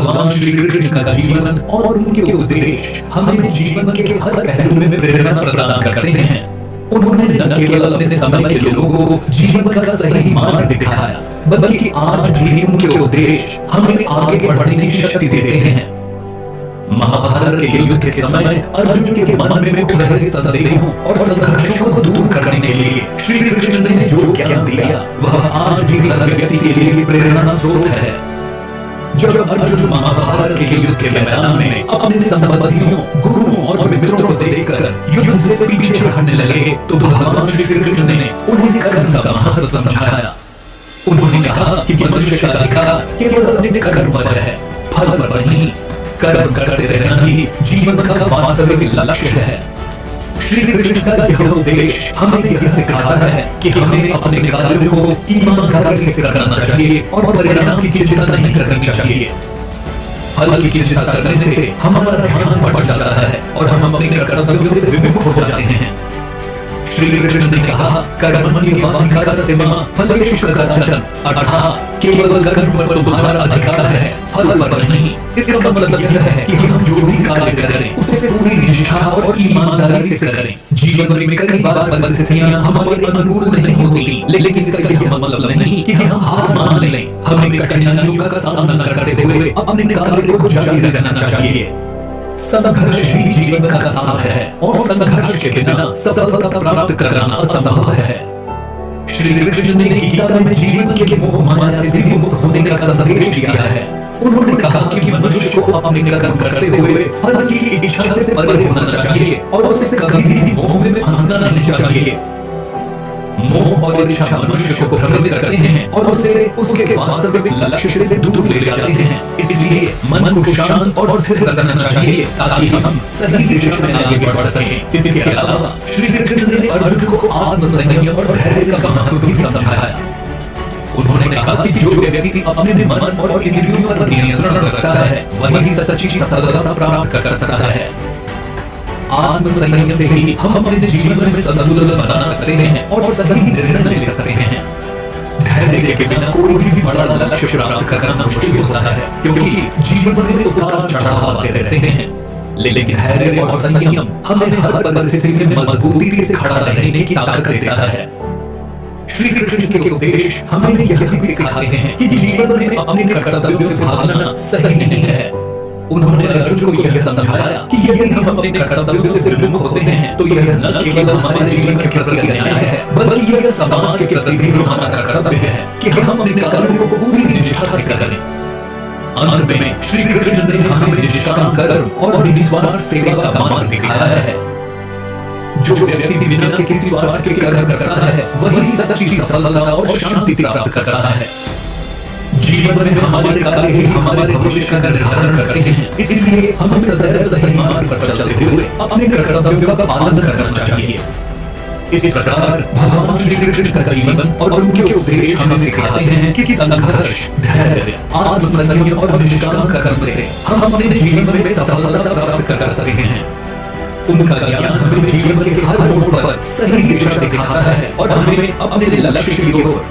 भगवान श्री कृष्ण का जीवन और उनके उद्देश्य हमें जीवन के हर पहलू में प्रेरणा प्रदान करते हैं। उन्होंने न केवल अपने समय के लोगों को जीवन का सही मार्ग दिखाया, बल्कि आज भी उनके उद्देश्य हमें आगे बढ़ने की शक्ति देते हैं। महाभारत के युद्ध के समय अर्जुन के मन में उठ रहे संदेहों और संघर्षों को दूर करने के लिए श्री कृष्ण ने जो ज्ञान दिया, वह आज भी हर व्यक्ति के लिए प्रेरणा स्रोत है। जब अर्जुन महाभारत के युद्ध के मैदान में अपने संबंधियों, गुरुओं और मित्रों को देखकर युद्ध से पीछे हटने लगे, तो भगवान श्री कृष्ण ने उन्हें कर्म का महत्व समझाया। उन्होंने कहा कि मनुष्य का अधिकार केवल अपने कर्म पर है, फल पर नहीं। कर्म करते रहना ही जीवन का वास्तविक लक्ष्य है। श्री कृष्ण का यह उपदेश हमें यह सिखाता है कि हमें अपने कार्यों को ईमानदारी से करना चाहिए और परिणाम की चिंता नहीं करनी चाहिए। फल की चिंता करने से हमारा ध्यान बढ़ जाता है और हम अपने कर्तव्यों से विमुख हो जाते हैं। श्री कृष्ण ने कहा, कर्मण्येवाधिकारस्ते मा फलेषु कदाचन, अर्थात केवल कर्म पर तुम्हारा अधिकार है, फल पर नहीं। इसका मतलब यह है कि हम जो भी कार्य करें उसे पूरी निष्ठा और ईमानदारी से करें। जीवन में कई बार परिस्थितियां हमारे अनुकूल नहीं होती, लेकिन इसका यह मतलब नहीं कि हम हार मान लें। हमें कठिनाइयों का सामना करते हुए अपने कार्य को जारी रखना चाहिए। संघर्ष ही जीवन का सार है और संघर्ष के बिना सफलता प्राप्त करना असंभव है। श्री कृष्ण ने गीता में जीवन के मोह माया से मुक्त होने का संदेश दिया है। उन्होंने कहा कि मनुष्य को अपने कर्म करते हुए फल की इच्छा से परे होना चाहिए और उसे कभी भी मोह में फंसना नहीं चाहिए। मोह और इच्छा मनुष्य को भ्रमित करते हैं और उसे उसके वास्तविक लक्ष्य से दूर ले जाते हैं। इसलिए मन को शांत और स्थिर रखना चाहिए ताकि हम सही दिशा में आगे बढ़ सकें। इसके अलावा श्री कृष्ण ने अर्जुन को आत्मसंयम और धैर्य का महत्व भी समझाया। उन्होंने कहा कि जो व्यक्ति अपने मन और इंद्रियों पर नियंत्रण रखता है, वही सच्ची सफलता प्राप्त कर सकता है। आत्मसंयम से ही हम अपने जीवन में संतुलन बना सकते हैं और सही निर्णय ले सकते हैं। धैर्य के बिना कोई भी बड़ा लक्ष्य प्राप्त करना मुश्किल होता है, क्योंकि जीवन में उतार चढ़ाव आते रहते हैं। लेकिन धैर्य और संयम हमें हर परिस्थिति में मजबूती से खड़ा रहने की ताकत देता है। श्री कृष्ण के उपदेश हमें यह भी सिखाते हैं कि जीवन में अपने कर्तव्यों से भागना सही नहीं है। उन्होंने अर्जुन को यह समझाया कि यदि हम अपने कर्तव्यों से विमुख होते हैं, तो यह न केवल हमारे जीवन के प्रति अन्याय है, बल्कि यह समाज के प्रति भी हमारा कर्तव्य है कि हम अपने कार्यों को पूरी निष्ठा से करें। अंत में श्री कृष्ण ने हमें निष्काम कर्म और निस्वार्थ सेवा का मार्ग दिखाया है। जो व्यक्ति बिना किसी स्वार्थ के कर्म करता है, वही सच्ची सफलता और शांति प्राप्त कर रहा है। जीवन में हमारे कार्य ही हमारे भविष्य का निर्धारण करते हैं, इसलिए हमें सदैव सही मार्ग पर चलते हुए अपने कर्तव्यों का पालन करना चाहिए। इस प्रकार भगवान श्री कृष्ण का जीवन और उनके उपदेश हमें सिखाते हैं कि संघर्ष, धैर्य, आत्मसंयम और निष्काम कर्म से हम अपने जीवन में सफलता प्राप्त कर सकते हैं। उनका ज्ञान हमें जीवन के हर मोड़ पर सही दिशा दिखाता है और हमें अपने लक्ष्य की ओर